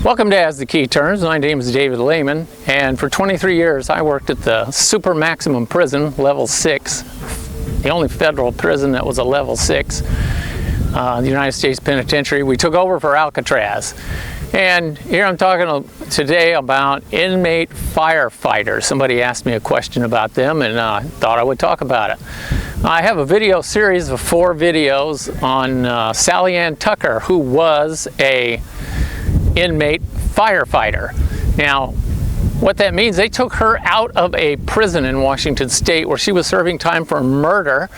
Welcome to As the Key Turns. My name is David Lehman, and for 23 years I worked at the Supermaximum Prison, level 6, the only federal prison that was a level 6, the United States Penitentiary. We took over for Alcatraz. And here I'm talking today about inmate firefighters. Somebody asked me a question about them, and I thought I would talk about it. I have a video series of 4 videos on Sally Ann Tucker, who was a inmate firefighter. Now, what that means, they took her out of a prison in Washington State where she was serving time for murder.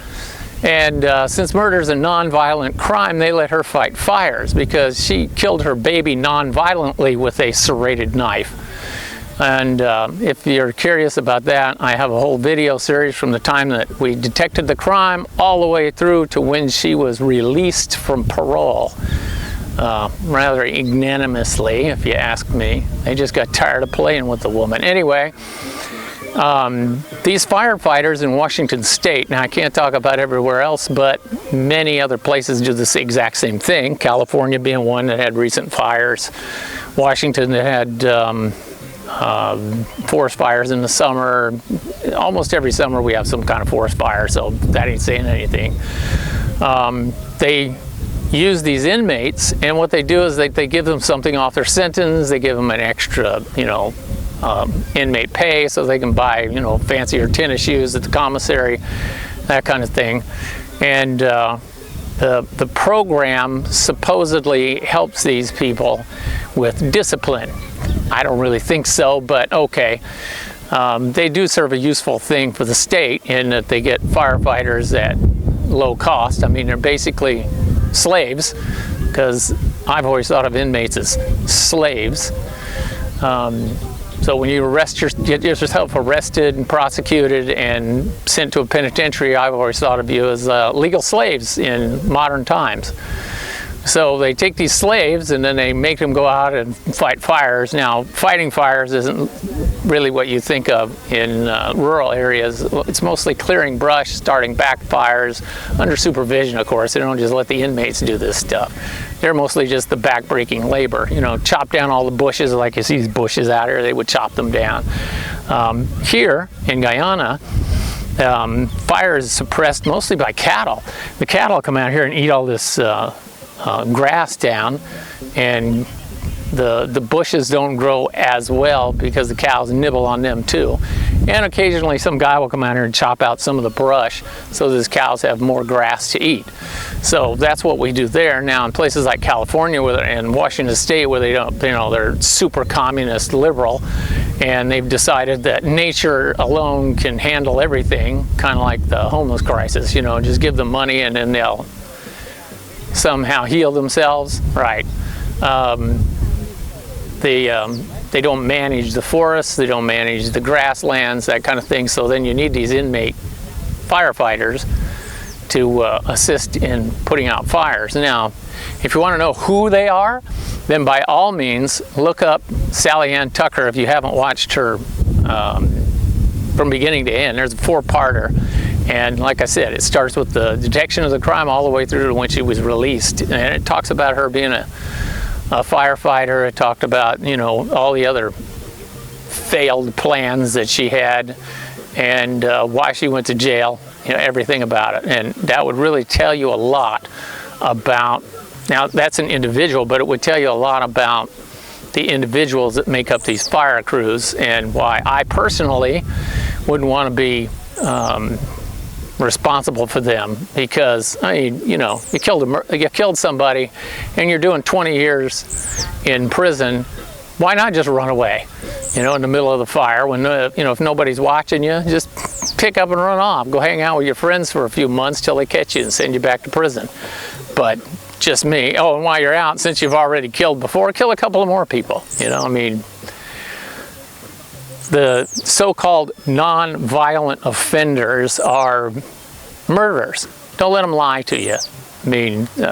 And since murder is a non-violent crime, they let her fight fires because she killed her baby non-violently with a serrated knife. And if you're curious about that, I have a whole video series from the time that we detected the crime all the way through to when she was released from parole. Rather ignominiously, if you ask me. They just got tired of playing with the woman. Anyway, these firefighters in Washington State, now I can't talk about everywhere else, but many other places do this exact same thing. California being one that had recent fires. Washington that had forest fires in the summer. Almost every summer we have some kind of forest fire, so that ain't saying anything. They use these inmates, and what they do is they give them something off their sentence. They give them an extra, inmate pay so they can buy, fancier tennis shoes at the commissary, that kind of thing. And the program supposedly helps these people with discipline. I don't really think so, but okay. They do serve a useful thing for the state in that they get firefighters at low cost. I mean, they're basically slaves, because I've always thought of inmates as slaves. So when you get yourself arrested and prosecuted and sent to a penitentiary, I've always thought of you as legal slaves in modern times. So they take these slaves and then they make them go out and fight fires. Now, fighting fires isn't really what you think of in rural areas. It's mostly clearing brush, starting backfires, under supervision, of course. They don't just let the inmates do this stuff. They're mostly just the back-breaking labor. Chop down all the bushes, like you see these bushes out here, they would chop them down. Here in Guyana, fire is suppressed mostly by cattle. The cattle come out here and eat all this grass down, and the bushes don't grow as well because the cows nibble on them too. And occasionally some guy will come out here and chop out some of the brush so these cows have more grass to eat. So that's what we do there. Now in places like California and Washington State, where they don't, they're super communist liberal, and they've decided that nature alone can handle everything, kind of like the homeless crisis, just give them money and then they'll somehow heal themselves, right? They don't manage the forests, they don't manage the grasslands, that kind of thing. So then you need these inmate firefighters to assist in putting out fires. Now, if you want to know who they are, then by all means look up Sally Ann Tucker if you haven't watched her from beginning to end. There's a 4-parter. And like I said, it starts with the detection of the crime all the way through to when she was released. And it talks about her being a firefighter. It talked about, all the other failed plans that she had and why she went to jail, everything about it. And that would really tell you a lot about, now that's an individual, but it would tell you a lot about the individuals that make up these fire crews and why I personally wouldn't want to be responsible for them, because you killed somebody and you're doing 20 years in prison. Why not just run away in the middle of the fire when if nobody's watching you? Just pick up and run off, go hang out with your friends for a few months till they catch you and send you back to prison. But just me, and while you're out, since you've already killed before, kill a couple of more people. The so-called non-violent offenders are murderers. Don't let them lie to you.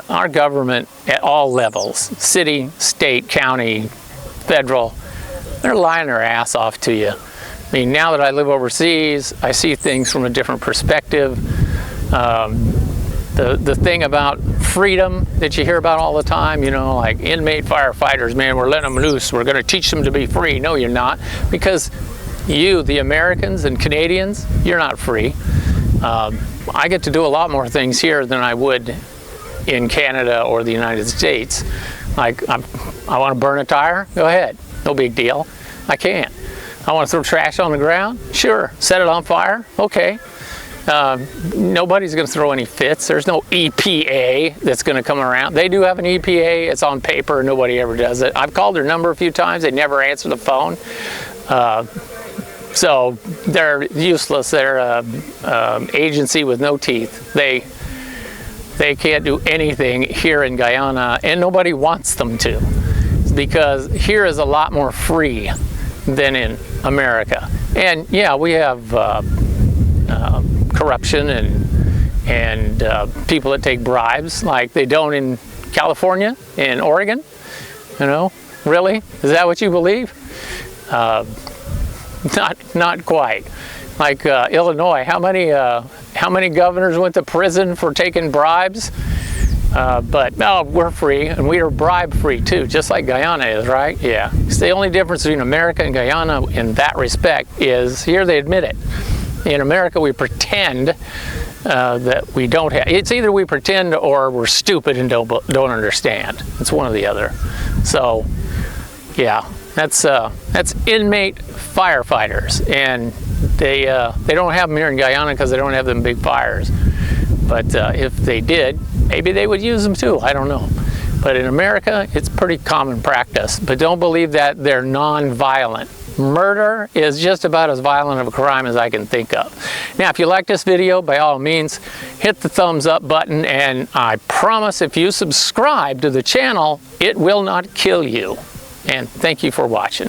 Our government at all levels, city, state, county, federal, they're lying their ass off to you. Now that I live overseas, I see things from a different perspective. The thing about freedom that you hear about all the time, you know, like inmate firefighters, man, we're letting them loose, we're going to teach them to be free. No, you're not, because you, the Americans and Canadians, you're not free. I get to do a lot more things here than I would in Canada or the United States. Like, I want to burn a tire? Go ahead. No big deal. I can't. I want to throw trash on the ground? Sure. Set it on fire? Okay. Nobody's going to throw any fits. There's no EPA that's going to come around. They do have an EPA. It's on paper. Nobody ever does it. I've called their number a few times. They never answer the phone. So they're useless. They're an agency with no teeth. They can't do anything here in Guyana, and nobody wants them to, because here is a lot more free than in America. And yeah, we have corruption and people that take bribes like they don't in California and Oregon. You know, really? Is that what you believe? Not quite. Like Illinois, how many governors went to prison for taking bribes? But no, we're free, and we are bribe free too, just like Guyana is, right? Yeah. It's the only difference between America and Guyana in that respect is here they admit it. In America, we pretend that we don't have. It's either we pretend or we're stupid and don't understand. It's one or the other. So, yeah, that's inmate firefighters, and they don't have them here in Guyana because they don't have them big fires. But if they did, maybe they would use them too. I don't know. But in America, it's pretty common practice. But don't believe that they're non-violent. Murder is just about as violent of a crime as I can think of. Now, if you like this video, by all means, hit the thumbs up button, and I promise if you subscribe to the channel, it will not kill you. And thank you for watching.